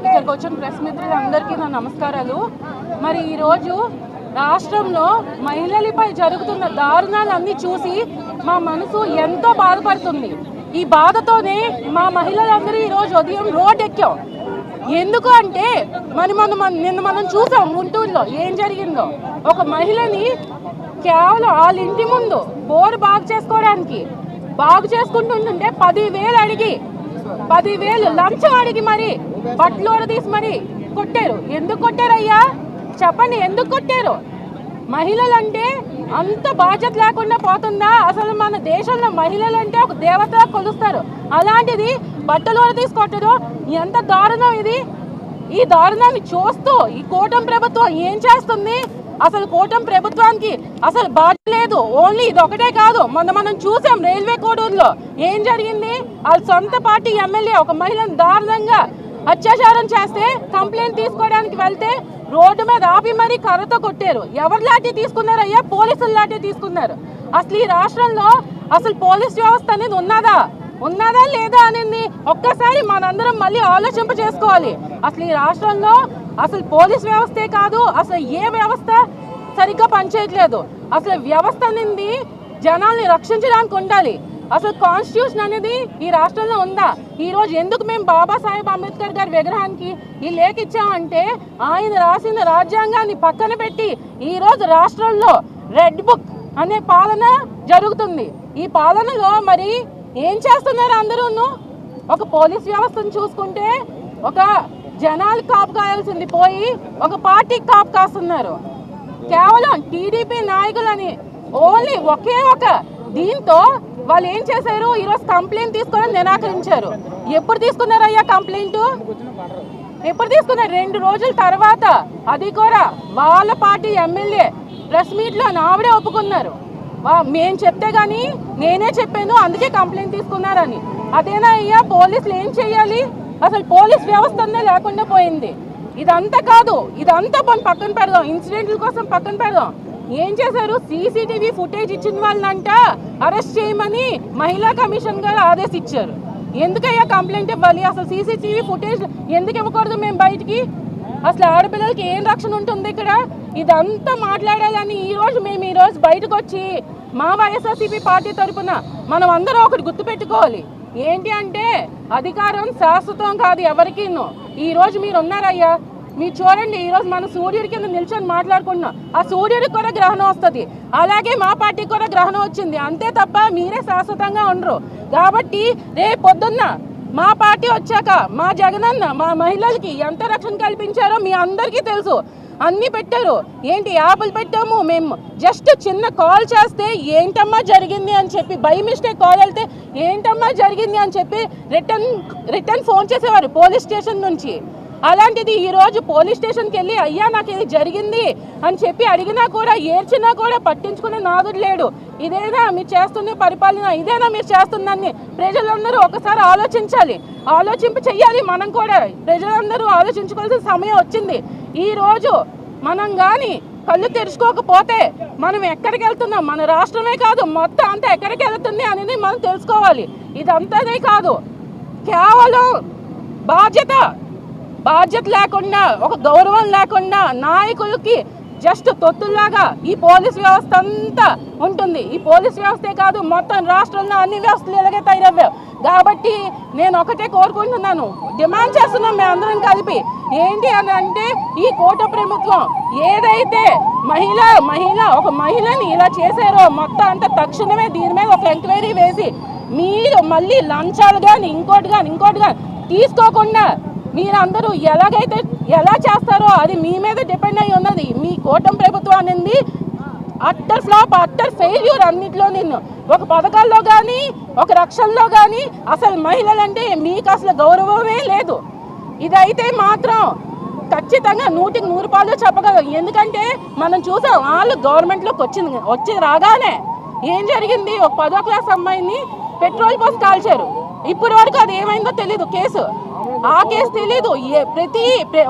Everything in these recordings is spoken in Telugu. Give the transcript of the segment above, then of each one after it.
ఇక్కడికి వచ్చిన ప్రెస్ మిత్రులందరికీ నా నమస్కారాలు. మరి ఈరోజు రాష్ట్రంలో మహిళలపై జరుగుతున్న దారుణాలన్నీ చూసి మా మనసు ఎంతో బాధపడుతుంది. ఈ బాధతోనే మా మహిళలందరూ ఈరోజు ఉదయం రోడ్ ఎక్కాం. ఎందుకు అంటే నిన్న మనం చూసాం గుంటూరులో ఏం జరిగిందో. ఒక మహిళని కేవలం వాళ్ళ ఇంటి ముందు బోరు బాగు చేసుకుంటుంటే 10,000 అడిగి 10,000 లంచం అడిగి మరి బట్టలు తీసి మరి కొట్టారు. ఎందుకు కొట్టారయ్యా చెప్పండి, ఎందుకు కొట్టారు? మహిళలంటే అంత బాధ్యత లేకుండా పోతుందా? అసలు మన దేశంలో మహిళలంటే ఒక దేవతగా కొలుస్తారు. అలాంటిది బట్టలు తీసి కొట్టడం ఎంత దారుణం ఇది. ఈ దారుణాన్ని చూస్తూ ఈ కూటమి ప్రభుత్వం ఏం చేస్తుంది? అసలు కూటమి ప్రభుత్వానికి అసలు బాధ్యత లేదు. ఓన్లీ ఇది ఒకటే కాదు, మనం చూసాం రైల్వే కోడూరులో ఏం జరిగింది. వాళ్ళ సొంత పార్టీ ఎమ్మెల్యే ఒక మహిళను దారుణంగా అత్యాచారం చేస్తే కంప్లైంట్ తీసుకోవడానికి వెళ్తే రోడ్డు మీద ఆపి మరీ కర్రతో కొట్టారు. ఎవరి లాంటి తీసుకున్నారయ్యా? పోలీసుల లాంటి తీసుకున్నారు. అసలు ఈ రాష్ట్రంలో అసలు పోలీస్ వ్యవస్థ అనేది ఉన్నదా లేదా అనేది ఒక్కసారి మనందరం మళ్ళీ ఆలోచింప చేసుకోవాలి. అసలు ఈ రాష్ట్రంలో అసలు పోలీస్ వ్యవస్థే కాదు, అసలు ఏ వ్యవస్థ సరిగ్గా పనిచేయట్లేదు. అసలు వ్యవస్థ అనేది జనాల్ని రక్షించడానికి ఉండాలి. అసలు కాన్స్టిట్యూషన్ అనేది ఈ రాష్ట్రంలో ఉందా? ఈరోజు ఎందుకు మేము బాబాసాహెబ్ అంబేద్కర్ గారి విగ్రహానికి ఈ లేఖ ఇచ్చామంటే ఆయన రాసిన రాజ్యాంగాన్ని పక్కన పెట్టి ఈరోజు రాష్ట్రంలో రెడ్ బుక్ అనే పాలన జరుగుతుంది. ఈ పాలనలో మరి ఏం చేస్తున్నారు అందరూ? ఒక పోలీస్ వ్యవస్థను చూసుకుంటే ఒక జనాలు కాపు కాయాల్సింది పోయి ఒక పార్టీకి కాపు కాస్తున్నారు. కేవలం టీడీపీ నాయకులని ఓన్లీ ఒకే ఒక దీంతో వాళ్ళు ఏం చేశారు? ఈరోజు కంప్లైంట్ తీసుకోవడం నిరాకరించారు. ఎప్పుడు తీసుకున్నారయ్యా కంప్లైంట్? ఎప్పుడు తీసుకున్నారు? 2 రోజుల తర్వాత. అది కూడా వాళ్ళ పార్టీ ఎమ్మెల్యే ప్రెస్ మీట్లో ఆవిడే ఒప్పుకున్నారు. మేము చెప్తే గానీ నేనే చెప్పాను అందుకే కంప్లైంట్ తీసుకున్నారని. అదేనా అయ్యా? పోలీసులు ఏం చెయ్యాలి? అసలు పోలీస్ వ్యవస్థ లేకుండా పోయింది. ఇదంతా కాదు, ఇదంతా పక్కన పెడదాం, ఇన్సిడెంట్ల కోసం పక్కన పెడదాం. ఏం చేశారు? సీసీటీవీ ఫుటేజ్ ఇచ్చిన వాళ్ళంట అరెస్ట్ చేయమని మహిళా కమిషన్ గారు ఆదేశించారు. ఎందుకయ్యా కంప్లైంట్ ఇవ్వాలి? అసలు సీసీటీవీ ఫుటేజ్ ఎందుకు ఇవ్వకూడదు మేము బయటికి? అసలు ఆడపిల్లలకి ఏం రక్షణ ఉంటుంది ఇక్కడ? ఇదంతా మాట్లాడాలని మేము ఈరోజు బయటకు వచ్చి మా వైఎస్ఆర్సీపీ పార్టీ తరఫున మనం అందరం ఒకటి గుర్తుపెట్టుకోవాలి. ఏంటి అంటే అధికారం శాశ్వతం కాదు ఎవరికి. ఈరోజు మీరు ఉన్నారయ్యా, మీరు చూడండి, ఈరోజు మన సూర్యుడి కింద నిల్చొని మాట్లాడుకుంటున్నాం. ఆ సూర్యుడికి కూడా గ్రహణం వస్తుంది, అలాగే మా పార్టీకి కూడా గ్రహణం వచ్చింది. అంతే తప్ప మీరే శాశ్వతంగా ఉండరు. కాబట్టి రేపు పొద్దున్న మా పార్టీ వచ్చాక మా జగనన్న మా మహిళలకి ఎంత రక్షణ కల్పించారో మీ అందరికీ తెలుసు. అన్నీ పెట్టారు. ఏంటి యాప్లు పెట్టాము మేము. జస్ట్ చిన్న కాల్ చేస్తే ఏంటమ్మా జరిగింది అని చెప్పి బై మిస్టేక్ కాల్ వెళ్తే ఏంటమ్మా జరిగింది అని చెప్పి రిటర్న్ ఫోన్ చేసేవారు పోలీస్ స్టేషన్ నుంచి. అలాంటిది ఈరోజు పోలీస్ స్టేషన్కి వెళ్ళి అయ్యా నాకు ఇది జరిగింది అని చెప్పి అడిగినా కూడా ఏడ్చినా కూడా పట్టించుకునే నాదుడు లేడు. ఇదేనా మీరు చేస్తున్న పరిపాలన? ఇదేనా మీరు చేస్తుందని ప్రజలందరూ ఒకసారి ఆలోచించాలి, చెయ్యాలి. మనం కూడా ప్రజలందరూ ఆలోచించుకోవాల్సిన సమయం వచ్చింది. ఈరోజు మనం కానీ కళ్ళు తెరుచుకోకపోతే మనం ఎక్కడికి వెళ్తున్నాం, మన రాష్ట్రమే కాదు మొత్తం అంతా ఎక్కడికి వెళ్తుంది అనేది మనం తెలుసుకోవాలి. ఇదంతానే కాదు, కేవలం బాధ్యత లేకుండా ఒక గౌరవం లేకుండా నాయకులకి జస్ట్ తొత్తుల్లాగా ఈ పోలీస్ వ్యవస్థ అంతా ఉంటుంది. ఈ పోలీస్ వ్యవస్థే కాదు మొత్తం రాష్ట్రంలో అన్ని వ్యవస్థలు ఇలాగే తయారయ్యావు. కాబట్టి నేను ఒకటే కోరుకుంటున్నాను, డిమాండ్ చేస్తున్నాం మేమందరం కలిపి. ఏంటి అని అంటే ఈ కూటమి ప్రభుత్వం ఏదైతే ఒక మహిళని ఇలా చేశారో మొత్తం అంతా తక్షణమే దీని మీద ఒక ఎంక్వైరీ వేసి మీరు మళ్ళీ లంచాలు కానీ ఇంకోటి కానీ తీసుకోకుండా మీరందరూ ఎలా చేస్తారో అది మీ మీద డిపెండ్ అయి ఉన్నది. మీ కూటమి ప్రభుత్వం అనేది అట్టర్ ఫ్లాప్, అట్టర్ ఫెయిల్యూర్ అన్నింటిలో. ఒక పథకాల్లో కానీ ఒక రక్షణలో కానీ అసలు మహిళలంటే మీకు అసలు గౌరవమే లేదు. ఇదైతే మాత్రం ఖచ్చితంగా 100కి 100 పాలు చెప్పగలం. ఎందుకంటే మనం చూసాం వాళ్ళు గవర్నమెంట్లోకి వచ్చి రాగానే ఏం జరిగింది? ఒక 10వ క్లాస్ అమ్మాయిని పెట్రోల్ పోసి కాల్చారు. ఇప్పటి వరకు అది ఏమైందో తెలీదు. ఆ కేసు తెలీదు.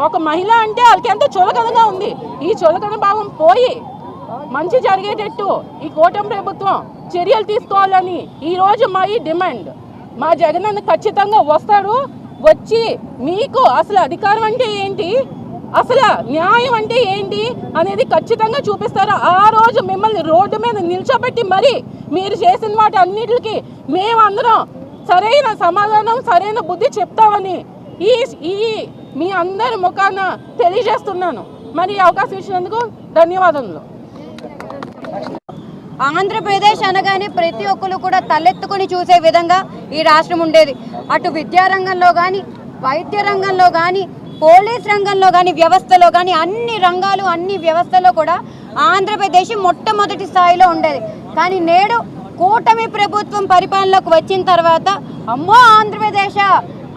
ఒక మహిళ అంటే వాళ్ళకి ఎంతో చులకనగా ఉంది. ఈ చులకన భావం పోయి మంచి జరిగేటట్టు ఈ కూటమి ప్రభుత్వం చర్యలు తీసుకోవాలని ఈరోజు మా ఈ డిమాండ్. మా జగనన్న ఖచ్చితంగా వస్తాడు. వచ్చి మీకు అసలు అధికారం అంటే ఏంటి, అసలు న్యాయం అంటే ఏంటి అనేది ఖచ్చితంగా చూపిస్తారు. ఆ రోజు మిమ్మల్ని రోడ్డు మీద నిల్చోబెట్టి మరి మీరు చేసిన వాటి అన్నిటికీ మేమందరం సరైన సమాధానం సరైన బుద్ధి చెప్తామని ఈ మీ అందరి ముఖాన తెలియజేస్తున్నాను. మరి అవకాశం ఇచ్చినందుకు ధన్యవాదములు. ఆంధ్రప్రదేశ్ అనగానే ప్రతి ఒక్కరు కూడా తలెత్తుకుని చూసే విధంగా ఈ రాష్ట్రం ఉండేది. అటు విద్యారంగంలో కానీ, వైద్య రంగంలో కానీ, పోలీస్ రంగంలో కానీ, వ్యవస్థలో కానీ అన్ని రంగాలు అన్ని వ్యవస్థలో కూడా ఆంధ్రప్రదేశ్ మొట్టమొదటి స్థాయిలో ఉండేది. కానీ నేడు కూటమి ప్రభుత్వం పరిపాలనలోకి వచ్చిన తర్వాత అమ్మో ఆంధ్రప్రదేశ్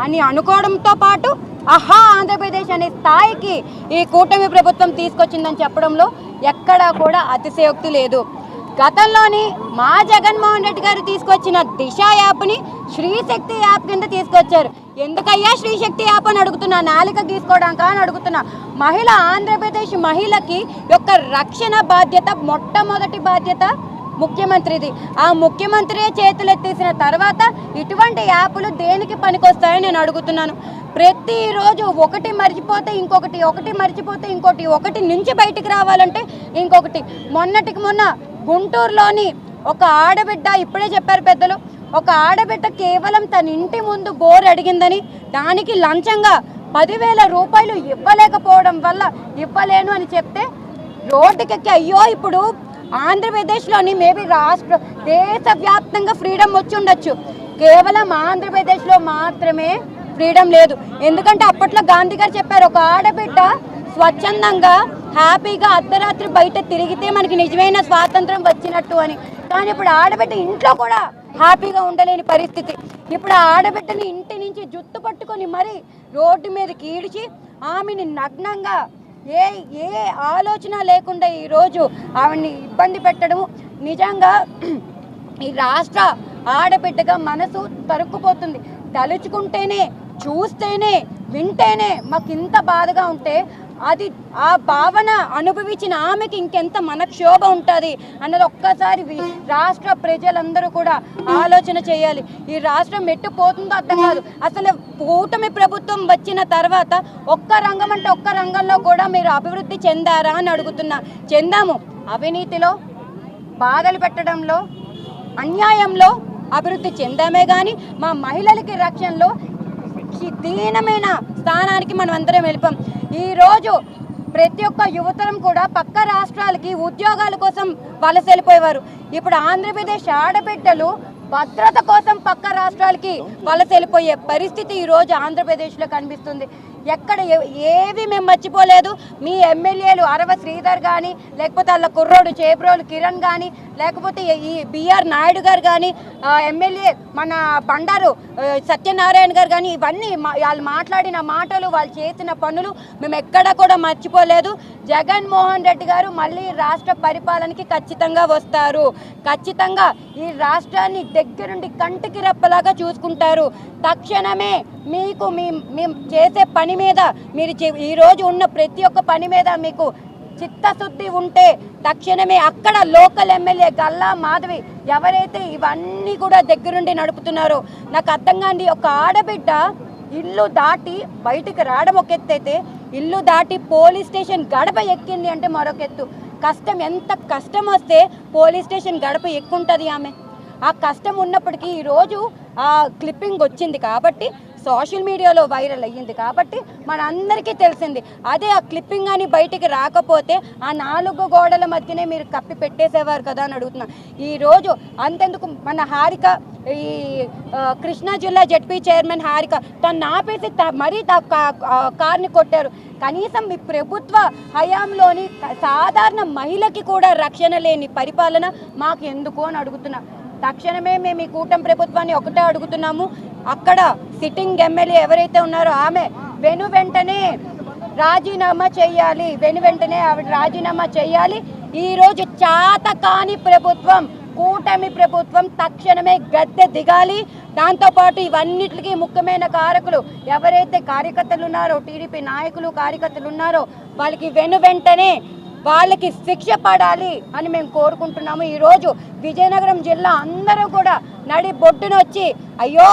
అని అనుకోవడంతో పాటు ఆహా ఆంధ్రప్రదేశ్ అనే స్థాయికి ఈ కూటమి ప్రభుత్వం తీసుకొచ్చిందని చెప్పడంలో ఎక్కడా కూడా అతిశయోక్తి లేదు. గతంలోని మా జగన్మోహన్ రెడ్డి గారు తీసుకొచ్చిన దిశ యాప్ని శ్రీశక్తి యాప్ కింద తీసుకొచ్చారు. ఎందుకయ్యా శ్రీశక్తి యాప్ అని అడుగుతున్నా, నాలిక గీసుకోవడానికి అని అడుగుతున్నా. మహిళ ఆంధ్రప్రదేశ్ మహిళకి యొక్క రక్షణ బాధ్యత మొట్టమొదటి బాధ్యత ముఖ్యమంత్రిది. ఆ ముఖ్యమంత్రి చేతులెత్తేసిన తర్వాత ఇటువంటి యాప్లు దేనికి పనికొస్తాయని నేను అడుగుతున్నాను. ప్రతిరోజు ఒకటి మర్చిపోతే ఇంకొకటి, ఒకటి మర్చిపోతే ఇంకోటి, ఒకటి నుంచి బయటికి రావాలంటే ఇంకొకటి. మొన్నటికి మొన్న గుంటూరులోని ఒక ఆడబిడ్డ, ఇప్పుడే చెప్పారు పెద్దలు, ఒక ఆడబిడ్డ కేవలం తన ఇంటి ముందు బోర్ అడిగిందని దానికి లంచంగా 10,000 రూపాయలు ఇవ్వలేకపోవడం వల్ల ఇవ్వలేను అని చెప్తే రోడ్డుకెక్కి అయ్యో ఇప్పుడు ఆంధ్రప్రదేశ్లోని మేబీ దేశవ్యాప్తంగా ఫ్రీడమ్ వచ్చి ఉండొచ్చు, కేవలం ఆంధ్రప్రదేశ్లో మాత్రమే ఫ్రీడమ్ లేదు. ఎందుకంటే అప్పట్లో గాంధీ గారు చెప్పారు, ఒక ఆడబిడ్డ స్వచ్ఛందంగా హ్యాపీగా అర్ధరాత్రి బయట తిరిగితే మనకి నిజమైన స్వాతంత్రం వచ్చినట్టు అని. కానీ ఇప్పుడు ఆడబిడ్డ ఇంట్లో కూడా హ్యాపీగా ఉండలేని పరిస్థితి. ఇప్పుడు ఆ ఆడబిడ్డని ఇంటి నుంచి జుట్టు పట్టుకొని మరి రోడ్డు మీదకి ఈడ్చి ఆమెని నగ్నంగా ఏ ఆలోచన లేకుండా ఈరోజు ఆవిడ్ని ఇబ్బంది పెట్టడము నిజంగా ఈ రాష్ట్ర ఆడబిడ్డగా మనసు తరుక్కుపోతుంది. తలుచుకుంటేనే, చూస్తేనే, వింటేనే మాకు ఇంత బాధగా ఉంటే అది ఆ భావన అనుభవించిన ఆమెకి ఇంకెంత మనక్షోభ ఉంటుంది అన్నది ఒక్కసారి రాష్ట్ర ప్రజలందరూ కూడా ఆలోచన చేయాలి. ఈ రాష్ట్రం ఎట్టుపోతుందో అర్థం కాదు. అసలు కూటమి ప్రభుత్వం వచ్చిన తర్వాత ఒక్క రంగం అంటే ఒక్క రంగంలో కూడా మీరు అభివృద్ధి చెందారా అని అడుగుతున్నా. చెందాము. అవినీతిలో, బాధలు పెట్టడంలో, అన్యాయంలో అభివృద్ధి చెందామే కానీ మా మహిళలకి రక్షణలో దీనమైన స్థానానికి మనం అందరం వెళ్ళిపోం. ఈరోజు ప్రతి ఒక్క యువతరం కూడా పక్క రాష్ట్రాలకి ఉద్యోగాల కోసం వలస వెళ్ళిపోయేవారు. ఇప్పుడు ఆంధ్రప్రదేశ్ ఆడబిడ్డలు భద్రత కోసం పక్క రాష్ట్రాలకి వలస వెళ్ళిపోయే పరిస్థితి ఈరోజు ఆంధ్రప్రదేశ్లో కనిపిస్తుంది. ఎక్కడ ఏవి మేము మర్చిపోలేదు. మీ ఎమ్మెల్యేలు అరవ శ్రీధర్ కానీ, లేకపోతే వాళ్ళ కుర్రోడు చేబ్రోలు కిరణ్ కానీ, లేకపోతే ఈ బిఆర్ నాయుడు గారు కానీ, ఎమ్మెల్యే మన బండారు సత్యనారాయణ గారు కానీ, ఇవన్నీ వాళ్ళు మాట్లాడిన మాటలు, వాళ్ళు చేసిన పనులు మేము ఎక్కడ కూడా మర్చిపోలేదు. జగన్మోహన్ రెడ్డి గారు మళ్ళీ రాష్ట్ర పరిపాలనకి ఖచ్చితంగా వస్తారు. ఖచ్చితంగా ఈ రాష్ట్రాన్ని దగ్గరుండి కంటికి రెప్పలాగా చూసుకుంటారు. తక్షణమే మీకు మేము చేసే పని మీద, మీరు ఈరోజు ఉన్న ప్రతి ఒక్క పని మీద మీకు చిత్తశుద్ధి ఉంటే తక్షణమే అక్కడ లోకల్ ఎమ్మెల్యే గల్లా మాధవి ఎవరైతే ఇవన్నీ కూడా దగ్గరుండి నడుపుతున్నారో, నాకు అర్థం కాండి. ఒక ఆడబిడ్డ ఇల్లు దాటి బయటికి రావడం ఒక ఎత్తు అయితే, ఇల్లు దాటి పోలీస్ స్టేషన్ గడప ఎక్కింది అంటే మరొక ఎత్తు. కష్టం, ఎంత కష్టం వస్తే పోలీస్ స్టేషన్ గడప ఎక్కుంటుంది ఆమె. ఆ కష్టం ఉన్నప్పటికీ ఈరోజు ఆ క్లిప్పింగ్ వచ్చింది కాబట్టి, సోషల్ మీడియాలో వైరల్ అయ్యింది కాబట్టి మనందరికీ తెలిసింది. అదే ఆ క్లిప్పింగ్ అని బయటికి రాకపోతే ఆ 4 గోడల మధ్యనే మీరు కప్పి పెట్టేసేవారు కదా అని అడుగుతున్నా. ఈరోజు అంతెందుకు మన హారిక, ఈ కృష్ణా జిల్లా జడ్పీ చైర్మన్ హారిక తను ఆపేసి మరీ కార్ని కొట్టారు. కనీసం మీ ప్రభుత్వ హయాంలోని సాధారణ మహిళకి కూడా రక్షణ లేని పరిపాలన మాకు ఎందుకు అని అడుగుతున్నా. తక్షణమే మేము ఈ కూటమి ప్రభుత్వాన్ని ఒకటే అడుగుతున్నాము, అక్కడ సిట్టింగ్ ఎమ్మెల్యే ఎవరైతే ఉన్నారో ఆమె వెంటనే రాజీనామా చేయాలి. వెంటనే ఆవిడ రాజీనామా చేయాలి. ఈరోజు చాతకాని ప్రభుత్వం, కూటమి ప్రభుత్వం తక్షణమే గద్దె దిగాలి. దాంతోపాటు ఇవన్నిటికీ ముఖ్యమైన కారకులు ఎవరైతే కార్యకర్తలు ఉన్నారో, టీడీపీ నాయకులు కార్యకర్తలు ఉన్నారో వాళ్ళకి వెంటనే వాళ్ళకి శిక్ష పడాలి అని మేము కోరుకుంటున్నాము. ఈరోజు విజయనగరం జిల్లా అందరూ కూడా నడి బొడ్డున వచ్చి అయ్యో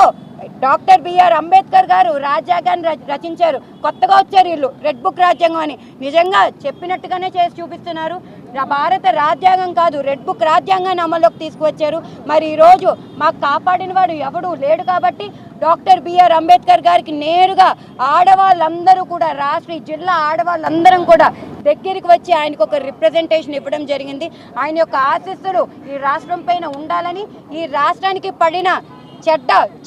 డాక్టర్ బిఆర్ అంబేద్కర్ గారు రాజ్యాంగాన్ని రచించారు. కొత్తగా వచ్చారు వీళ్ళు రెడ్ బుక్ రాజ్యాంగం అని. నిజంగా చెప్పినట్టుగానే చేసి చూపిస్తున్నారు. భారత రాజ్యాంగం కాదు, రెడ్ బుక్ రాజ్యాంగాన్ని అమల్లోకి తీసుకువచ్చారు. మరి ఈరోజు మాకు కాపాడిన వాడు ఎవడు లేడు కాబట్టి డాక్టర్ బిఆర్ అంబేద్కర్ గారికి నేరుగా ఆడవాళ్ళందరూ కూడా రాష్ట్ర జిల్లా ఆడవాళ్ళందరం కూడా దగ్గరికి వచ్చి ఆయనకు ఒక రిప్రజెంటేషన్ ఇవ్వడం జరిగింది. ఆయన యొక్క ఆశీస్సులు ఈ రాష్ట్రం పైన ఉండాలని, ఈ రాష్ట్రానికి పడిన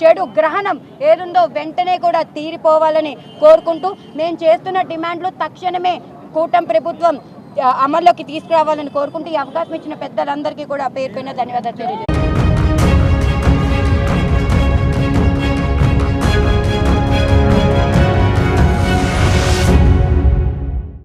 చెడు గ్రహణం ఏదుందో వెంటనే కూడా తీరిపోవాలని కోరుకుంటూ మేము చేస్తున్న డిమాండ్లు తక్షణమే కూటమి ప్రభుత్వం అమల్లోకి తీసుకురావాలని కోరుకుంటూ ఈ అవకాశం ఇచ్చిన పెద్దలందరికీ కూడా పేరు పైన ధన్యవాదాలు తెలియజేస్తాను.